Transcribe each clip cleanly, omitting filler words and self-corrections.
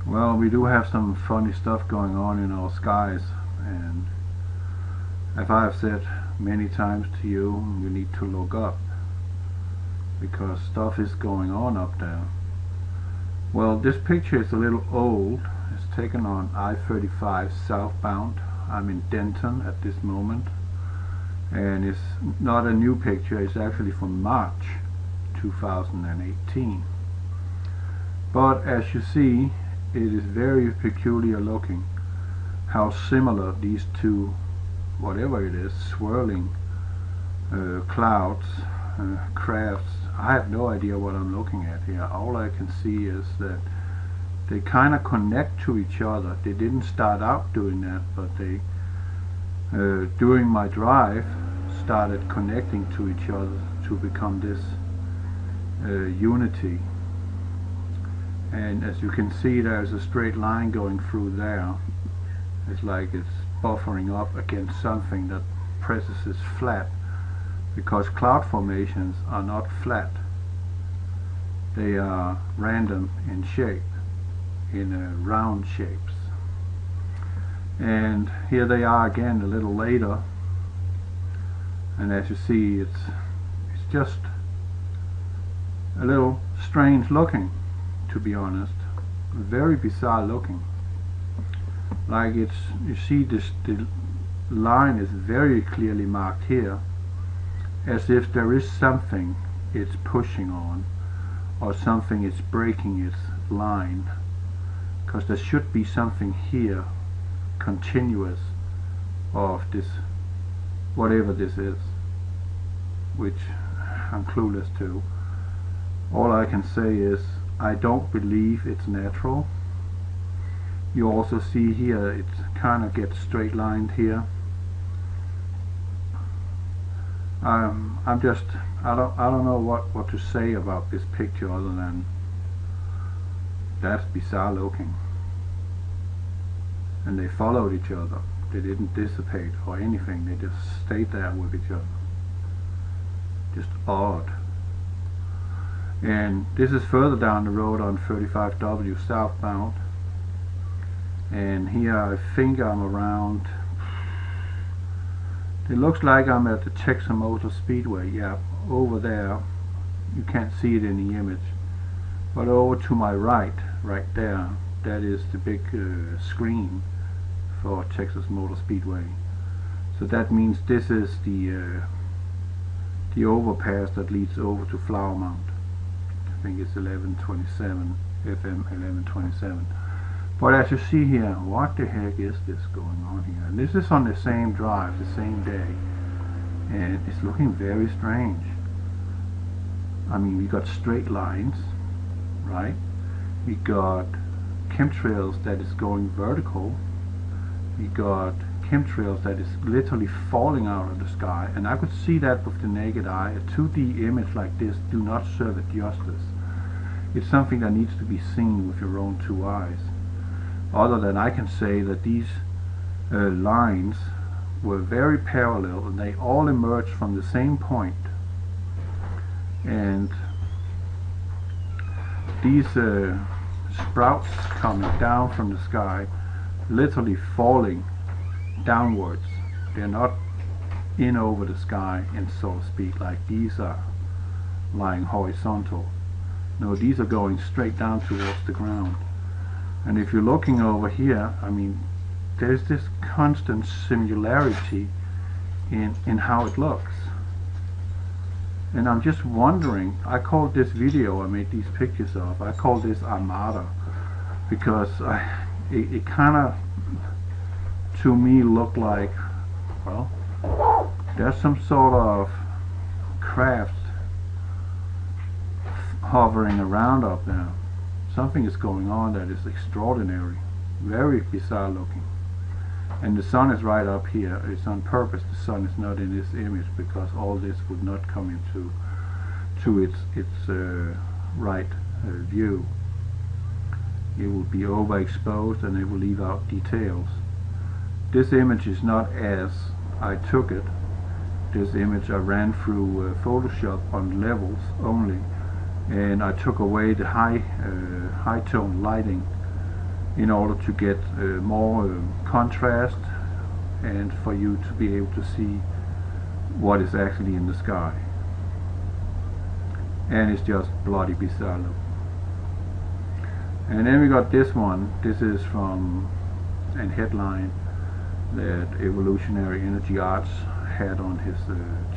Well, we do have some funny stuff going on in our skies, and as I have said many times to you, you need to look up because stuff is going on up there. Well, this picture is a little old. It's taken on I-35 southbound. I'm in Denton at this moment, and it's not a new picture. It's actually from March 2018. But as you see, it is very peculiar looking how similar these two, whatever it is, swirling clouds, crafts. I have no idea what I'm looking at here. All I can see is that they kind of connect to each other. They didn't start out doing that, but they during my drive started connecting to each other to become this unity. And as you can see, there's a straight line going through there. It's like it's buffering up against something that presses is flat, because cloud formations are not flat. They are random in shape, in round shapes. And here they are again a little later, and as you see, it's just a little strange looking, to be honest. Very bizarre looking. Like you see the line is very clearly marked here, as if there is something it's pushing on, or something it's breaking its line, because there should be something here continuous of this, whatever this is, which I'm clueless to. All I can say is I don't believe it's natural. You also see here it kind of gets straight lined here. I don't know what to say about this picture other than that's bizarre looking. And they followed each other. They didn't dissipate or anything. They just stayed there with each other. Just odd. And this is further down the road on 35W southbound. And here I think I'm around, it looks like I'm at the Texas Motor Speedway. Yeah, over there. You can't see it in the image. But over to my right there, that is the big screen for Texas Motor Speedway. So that means this is the overpass that leads over to Flower Mount. I think it's 1127, FM 1127. But as you see here, what the heck is this going on here? And this is on the same drive, the same day, and it's looking very strange. I mean, we got straight lines, right? We got chemtrails that is going vertical. We got chemtrails that is literally falling out of the sky, and I could see that with the naked eye. A 2D image like this do not serve it justice. It's something that needs to be seen with your own two eyes. Other than I can say that these lines were very parallel, and they all emerged from the same point. And these sprouts coming down from the sky, literally falling downwards. They're not in over the sky, and so to speak, like these are lying horizontal. No, these are going straight down towards the ground. And if you're looking over here, I mean, there's this constant similarity in how it looks. And I'm just wondering, I called this video I made these pictures of, I call this Armada, because it kind of, to me, looked like, well, there's some sort of craft hovering around up there. Something is going on that is extraordinary, very bizarre looking. And the sun is right up here. It's on purpose the sun is not in this image, because all this would not come into its right view. It will be overexposed and it will leave out details. This image is not as I took it. This image I ran through Photoshop on levels only, and I took away the high tone lighting in order to get more contrast and for you to be able to see what is actually in the sky. And it's just bloody bizarre look. And then we got this one. This is from a headline that Evolutionary Energy Arts had on his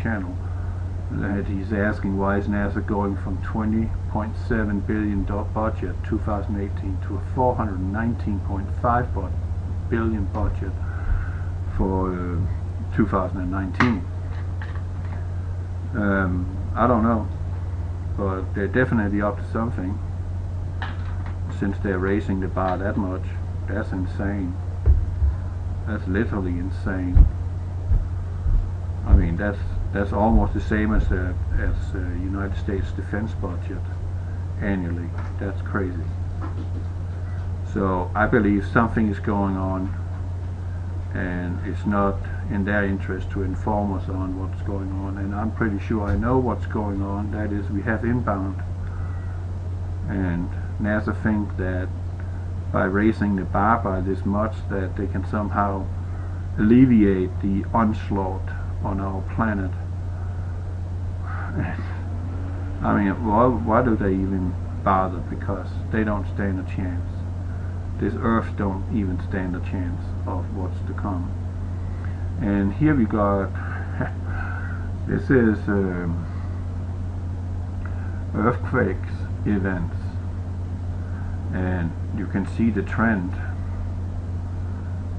channel, that he's asking why is NASA going from $20.7 billion budget 2018 to a $419.5 billion budget for 2019. I don't know, but they're definitely up to something, since they're raising the bar that much. That's insane. That's literally insane. I mean, that's almost the same as United States defense budget annually. That's crazy. So I believe something is going on, and it's not in their interest to inform us on what's going on. And I'm pretty sure I know what's going on. That is, we have inbound, and NASA think that by raising the bar by this much that they can somehow alleviate the onslaught on our planet. I mean, why do they even bother? Because they don't stand a chance. This Earth don't even stand a chance of what's to come. And here we got this is earthquakes events, and you can see the trend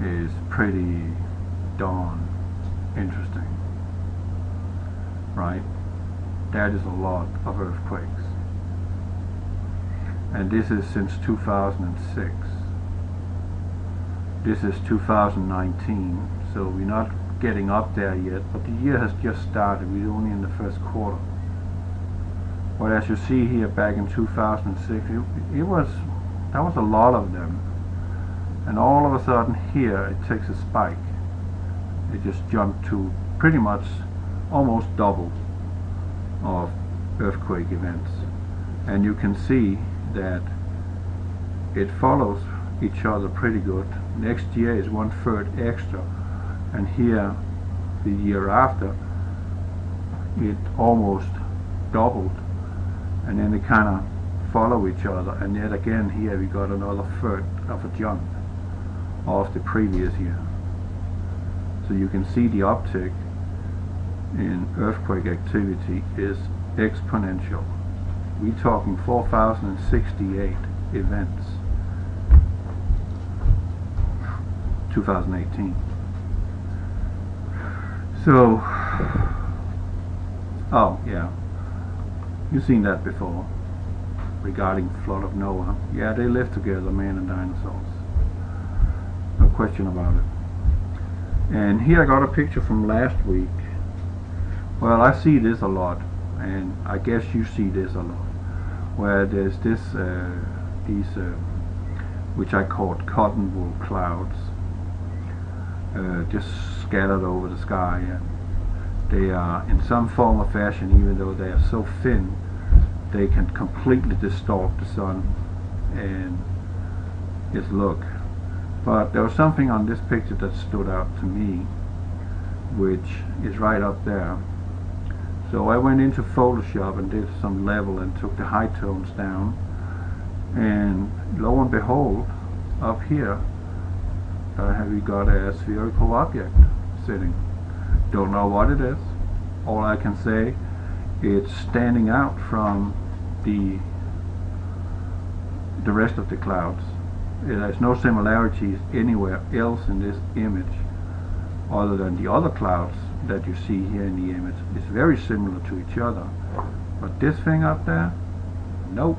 is pretty darn interesting, right? That is a lot of earthquakes, and this is since 2006. This is 2019, so we're not getting up there yet, but the year has just started. We're only in the first quarter. But as you see here, back in 2006, that was a lot of them, and all of a sudden here it takes a spike. It just jumped to pretty much almost double of earthquake events, and you can see that it follows each other pretty good. Next year is 1/3 extra, and here the year after it almost doubled, and then they kind of follow each other, and yet again here we got another third of a jump of the previous year. So you can see the uptick in earthquake activity is exponential. We're talking 4,068 events 2018. So, oh yeah, you've seen that before regarding flood of Noah. Yeah, they live together, man and dinosaurs, no question about it. And here I got a picture from last week. Well, I see this a lot, and I guess you see this a lot, where there's this these which I called cotton wool clouds, just scattered over the sky, and they are in some form or fashion, even though they are so thin, they can completely distort the sun and its look. But there was something on this picture that stood out to me, which is right up there. So I went into Photoshop and did some level and took the high tones down, and lo and behold, up here we got a spherical object sitting. Don't know what it is. All I can say, it's standing out from the rest of the clouds. There's no similarities anywhere else in this image other than the other clouds that you see here in the image. It's very similar to each other, but this thing up there, nope,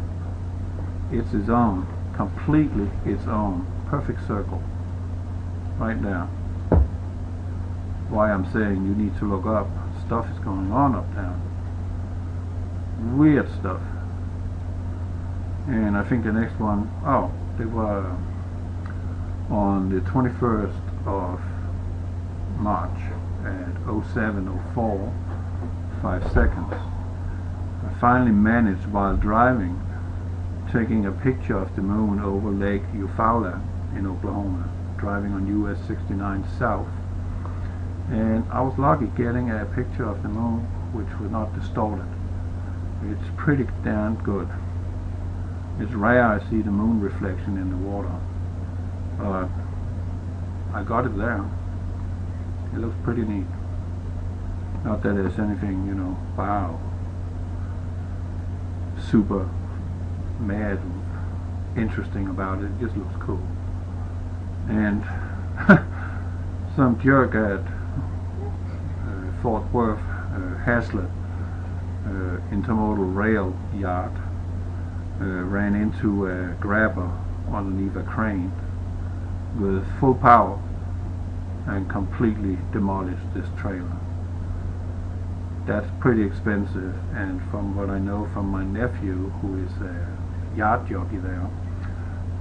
it's its own, completely its own, perfect circle right there. Why I'm saying you need to look up. Stuff is going on up there, weird stuff. And I think the next one, oh, they were on the 21st of March at 07:04, 5 seconds. I finally managed, while driving taking a picture of the moon over Lake Eufaula in Oklahoma, driving on US 69 south, and I was lucky getting a picture of the moon which was not distorted. It's pretty damn good. It's rare I see the moon reflection in the water, but I got it there. It looks pretty neat. Not that there's anything, you know, wow, super mad and interesting about it. It just looks cool. And some jerk at Fort Worth Hazlitt intermodal rail yard ran into a grabber underneath a crane with full power and completely demolished this trailer. That's pretty expensive, and from what I know from my nephew, who is a yacht jockey there,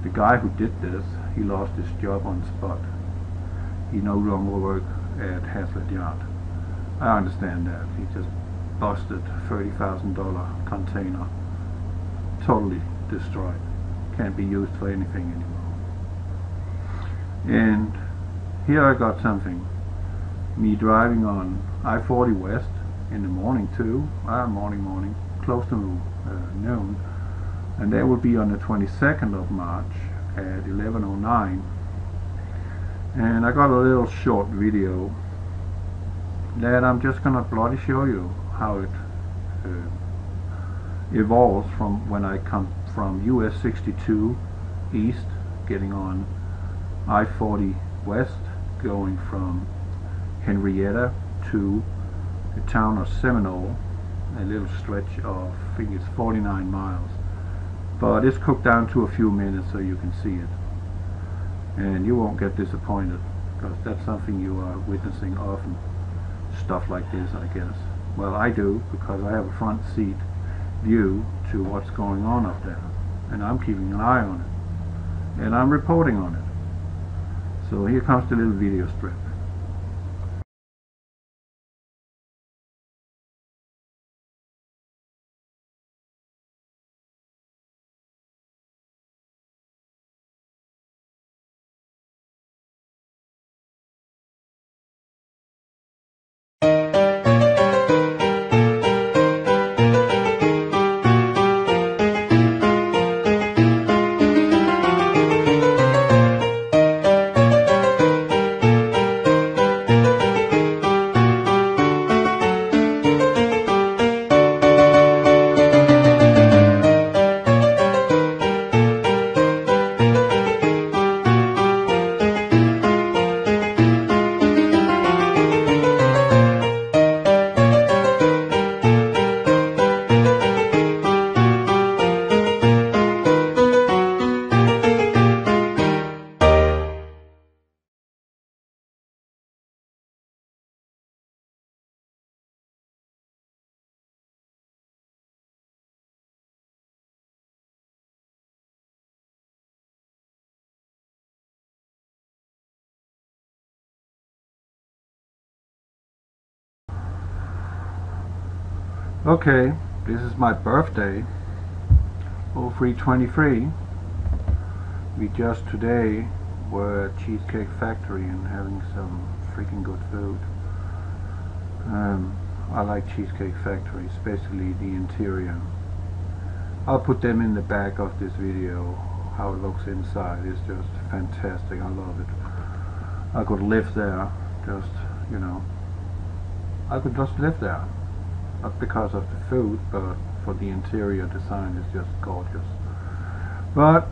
the guy who did this, he lost his job on spot. He no longer works at Hazlitt Yacht. I understand that. He just busted $30,000 container, totally destroyed. Can't be used for anything anymore. And here I got something. Me driving on I-40 West in the morning too, morning, close to noon, and that will be on the 22nd of March at 11:09. And I got a little short video that I'm just gonna bloody show you how it evolves from when I come from US 62 east, getting on I-40 west, going from Henrietta to the town of Seminole, a little stretch of, I think it's 49 miles, but it's cooked down to a few minutes so you can see it, and you won't get disappointed, because that's something you are witnessing often, stuff like this, I guess. Well, I do, because I have a front seat view to what's going on up there, and I'm keeping an eye on it, and I'm reporting on it. So here comes the little video strip. Okay, this is my birthday, 0323. We just today were at Cheesecake Factory and having some freaking good food. I like Cheesecake Factory, especially the interior. I'll put them in the back of this video, how it looks inside. It's just fantastic, I love it. I could live there, just, you know, I could just live there. Not because of the food, but for the interior design. Is just gorgeous. But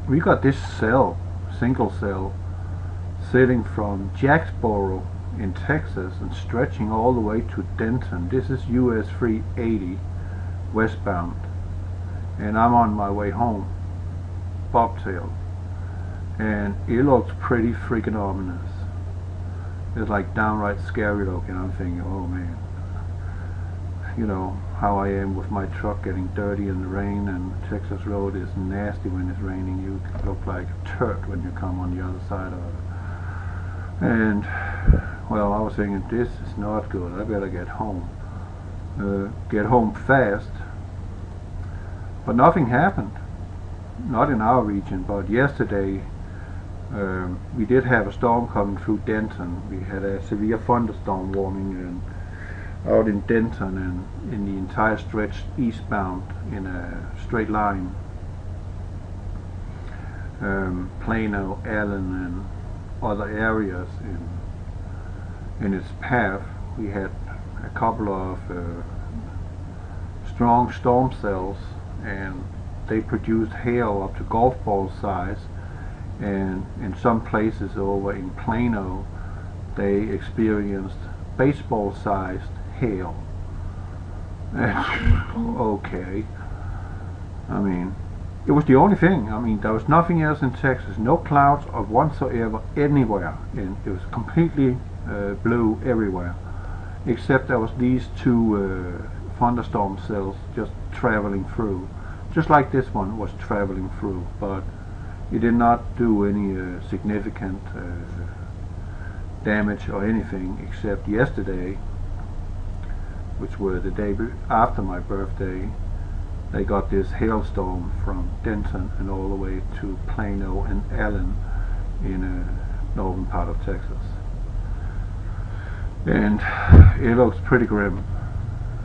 we got this cell, single cell, sailing from Jacksboro in Texas and stretching all the way to Denton. This is US 380 westbound, and I'm on my way home, bobtail, and it looks pretty freaking ominous. It's like downright scary looking. I'm thinking, oh man, you know how I am with my truck getting dirty in the rain, and Texas road is nasty when it's raining. You look like a turd when you come on the other side of it. And well, I was thinking, this is not good. I better get home fast. But nothing happened. not in our region, but yesterday we did have a storm coming through Denton. We had a severe thunderstorm warning out in Denton and in the entire stretch eastbound in a straight line. Plano, Allen, and other areas in its path. We had a couple of strong storm cells, and they produced hail up to golf ball size, and in some places over in Plano they experienced baseball sized hail. Okay, I mean, it was the only thing. I mean, there was nothing else in Texas, no clouds of whatsoever anywhere, and it was completely blue everywhere, except there was these two thunderstorm cells just traveling through, just like this one was traveling through, but it did not do any significant damage or anything, except yesterday, which were the day after my birthday, they got this hailstorm from Denton and all the way to Plano and Allen in a northern part of Texas. And it looks pretty grim,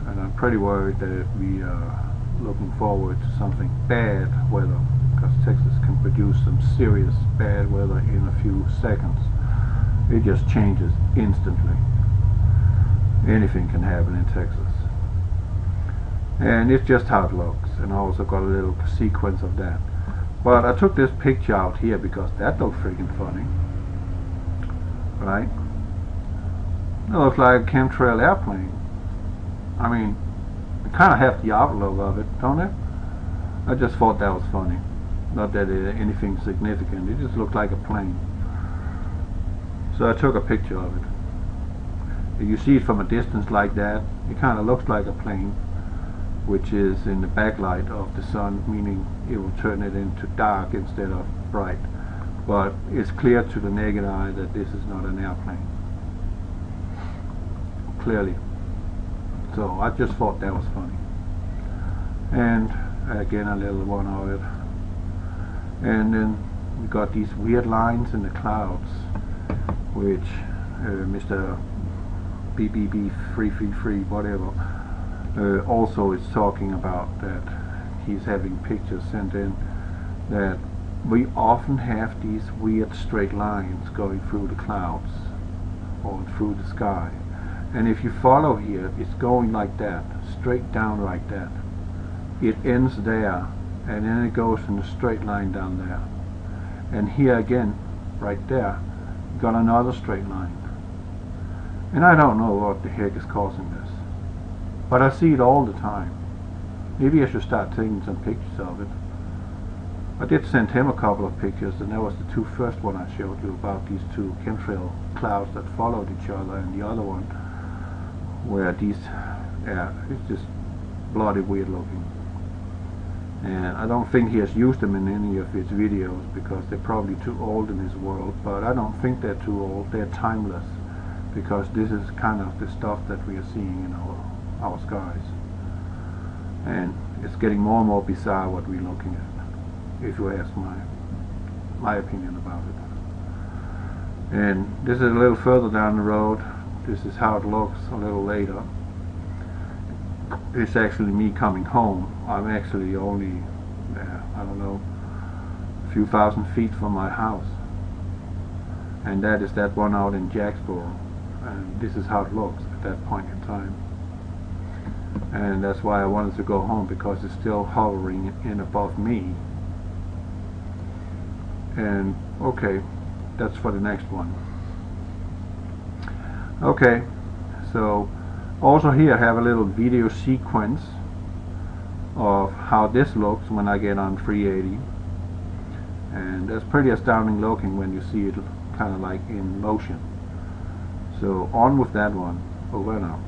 and I'm pretty worried that we are looking forward to something bad weather, because Texas can produce some serious bad weather in a few seconds. It just changes instantly. Anything can happen in Texas. And it's just how it looks, and I also got a little sequence of that. But I took this picture out here because that looked freaking funny, right? It looks like a chemtrail airplane. I mean, it kind of has the outlook of it, don't it? I just thought that was funny. Not that anything significant, it just looked like a plane. So I took a picture of it. If you see it from a distance like that, it kind of looks like a plane, which is in the backlight of the sun, meaning it will turn it into dark instead of bright. But it's clear to the naked eye that this is not an airplane. Clearly. So I just thought that was funny. And again, a little one of it. And then we got these weird lines in the clouds, which Mr. BBB333 whatever also is talking about, that he's having pictures sent in, that we often have these weird straight lines going through the clouds or through the sky. And if you follow here, it's going like that, straight down like that. It ends there, and then it goes in a straight line down there. And here again, right there, you got another straight line. And I don't know what the heck is causing this, but I see it all the time. Maybe I should start taking some pictures of it. I did send him a couple of pictures, and that was the two first one I showed you about these two chemtrail clouds that followed each other, and the other one where these, yeah, it's just bloody weird looking. And I don't think he has used them in any of his videos because they're probably too old in his world, but I don't think they're too old. They're timeless, because this is kind of the stuff that we are seeing in our skies. And it's getting more and more bizarre what we're looking at, if you ask my opinion about it. And this is a little further down the road. This is how it looks a little later. It's actually me coming home. I'm actually only, I don't know, a few thousand feet from my house. And that is that one out in Jacksboro. And this is how it looks at that point in time. And that's why I wanted to go home, because it's still hovering in above me. And okay, that's for the next one. Okay, so also here I have a little video sequence of how this looks when I get on 380, and that's pretty astounding looking when you see it kind of like in motion. So on with that one. Over now.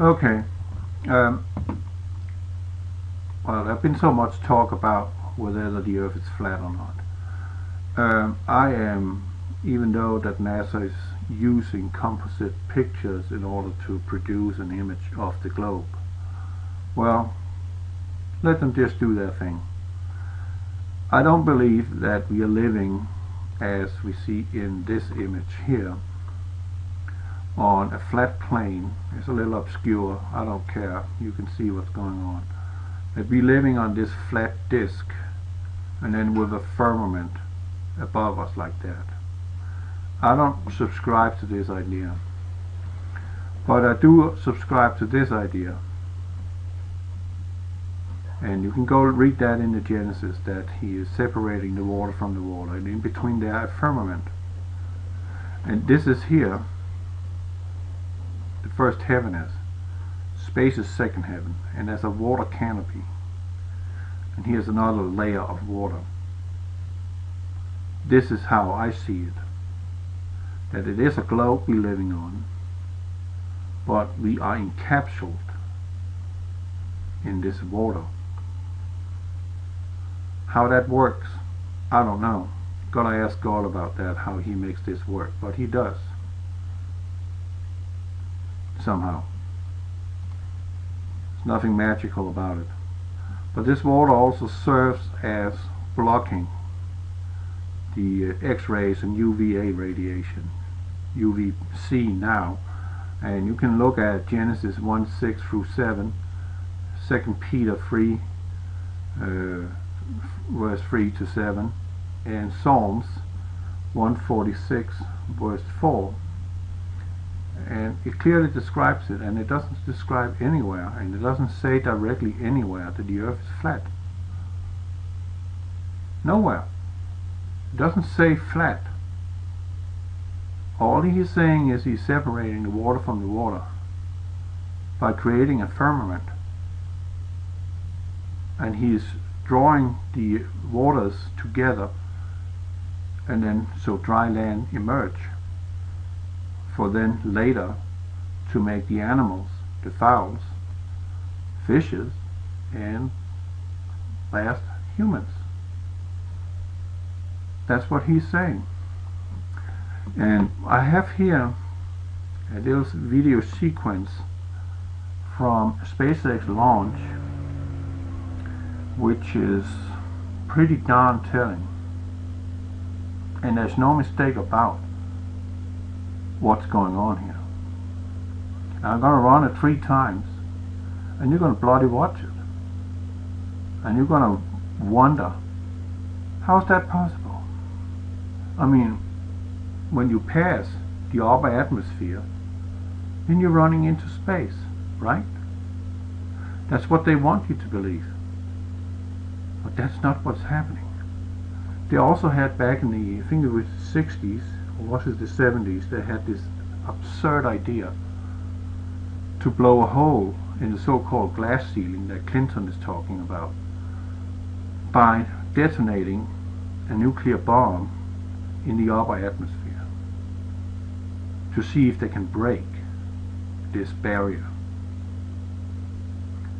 Okay. Um, well, there's been so much talk about whether the Earth is flat or not. I am, even though that NASA is using composite pictures in order to produce an image of the globe, well, let them just do their thing. I don't believe that we are living, as we see in this image here, on a flat plane. It's a little obscure, I don't care, you can see what's going on. That we're living on this flat disk, and then with a firmament above us like that. I don't subscribe to this idea, but I do subscribe to this idea, and you can go read that in the Genesis, that he is separating the water from the water, and in between there a firmament. And this is here the first heaven is. Space is second heaven, and there's a water canopy, and here's another layer of water. This is how I see it, that it is a globe we're living on, but we are encapsulated in this water. How that works, I don't know. Gotta ask God about that, how he makes this work, but he does. Somehow. There's nothing magical about it. But this water also serves as blocking the X-rays and UVA radiation, UVC now, and you can look at Genesis 1:6 through 7, 2 Peter 3 verse 3 to 7, and Psalms 146 verse 4, and it clearly describes it, and it doesn't describe anywhere, and it doesn't say directly anywhere that the earth is flat. Nowhere. It doesn't say flat. All he is saying is he's separating the water from the water by creating a firmament, and he's drawing the waters together, and then so dry land emerge, for then later to make the animals, the fowls, fishes, and last humans. That's what he's saying. And I have here a little video sequence from SpaceX launch, which is pretty darn telling, and there's no mistake about what's going on here. I'm going to run it 3 times, and you're going to bloody watch it, and you're going to wonder, how's that possible? I mean, when you pass the upper atmosphere, then you're running into space, right? That's what they want you to believe. But that's not what's happening. They also had back in the, I think it was the 60s, or was it the 70s, they had this absurd idea to blow a hole in the so-called glass ceiling that Clinton is talking about by detonating a nuclear bomb in the upper atmosphere to see if they can break this barrier.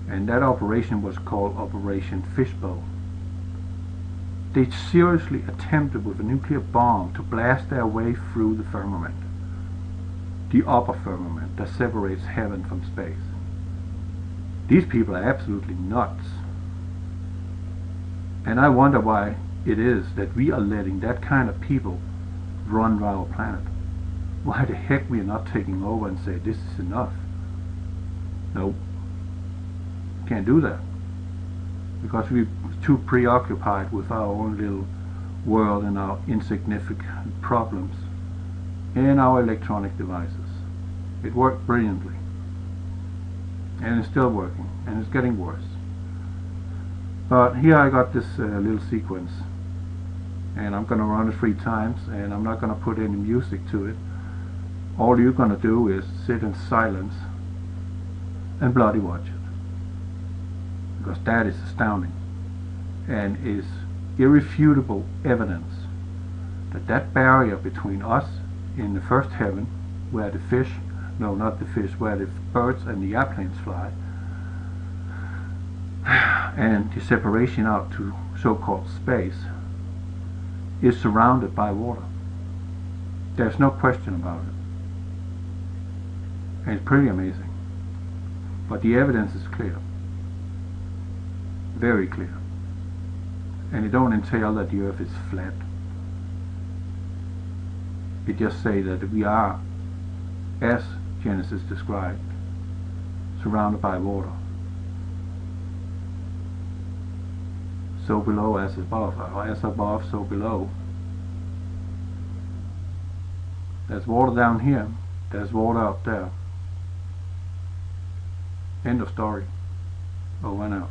And that operation was called Operation Fishbowl. They seriously attempted with a nuclear bomb to blast their way through the firmament, the upper firmament that separates heaven from space. These people are absolutely nuts. And I wonder why it is that we are letting that kind of people run our planet. Why the heck we are not taking over and say this is enough? Nope. Can't do that. Because we're too preoccupied with our own little world and our insignificant problems and our electronic devices. It worked brilliantly. And it's still working. And it's getting worse. But here I got this little sequence, and I'm going to run it 3 times, and I'm not going to put any music to it. All you're going to do is sit in silence and bloody watch it, because that is astounding and is irrefutable evidence that that barrier between us in the first heaven, where the fish no, not the fish, where the birds and the airplanes fly, and the separation out to so-called space, is surrounded by water. There's no question about it. And it's pretty amazing. But the evidence is clear. Very clear. And it don't entail that the earth is flat. It just say that we are, as Genesis described, surrounded by water. So below as above, or as above, so below. There's water down here, there's water out there. End of story. Over and out.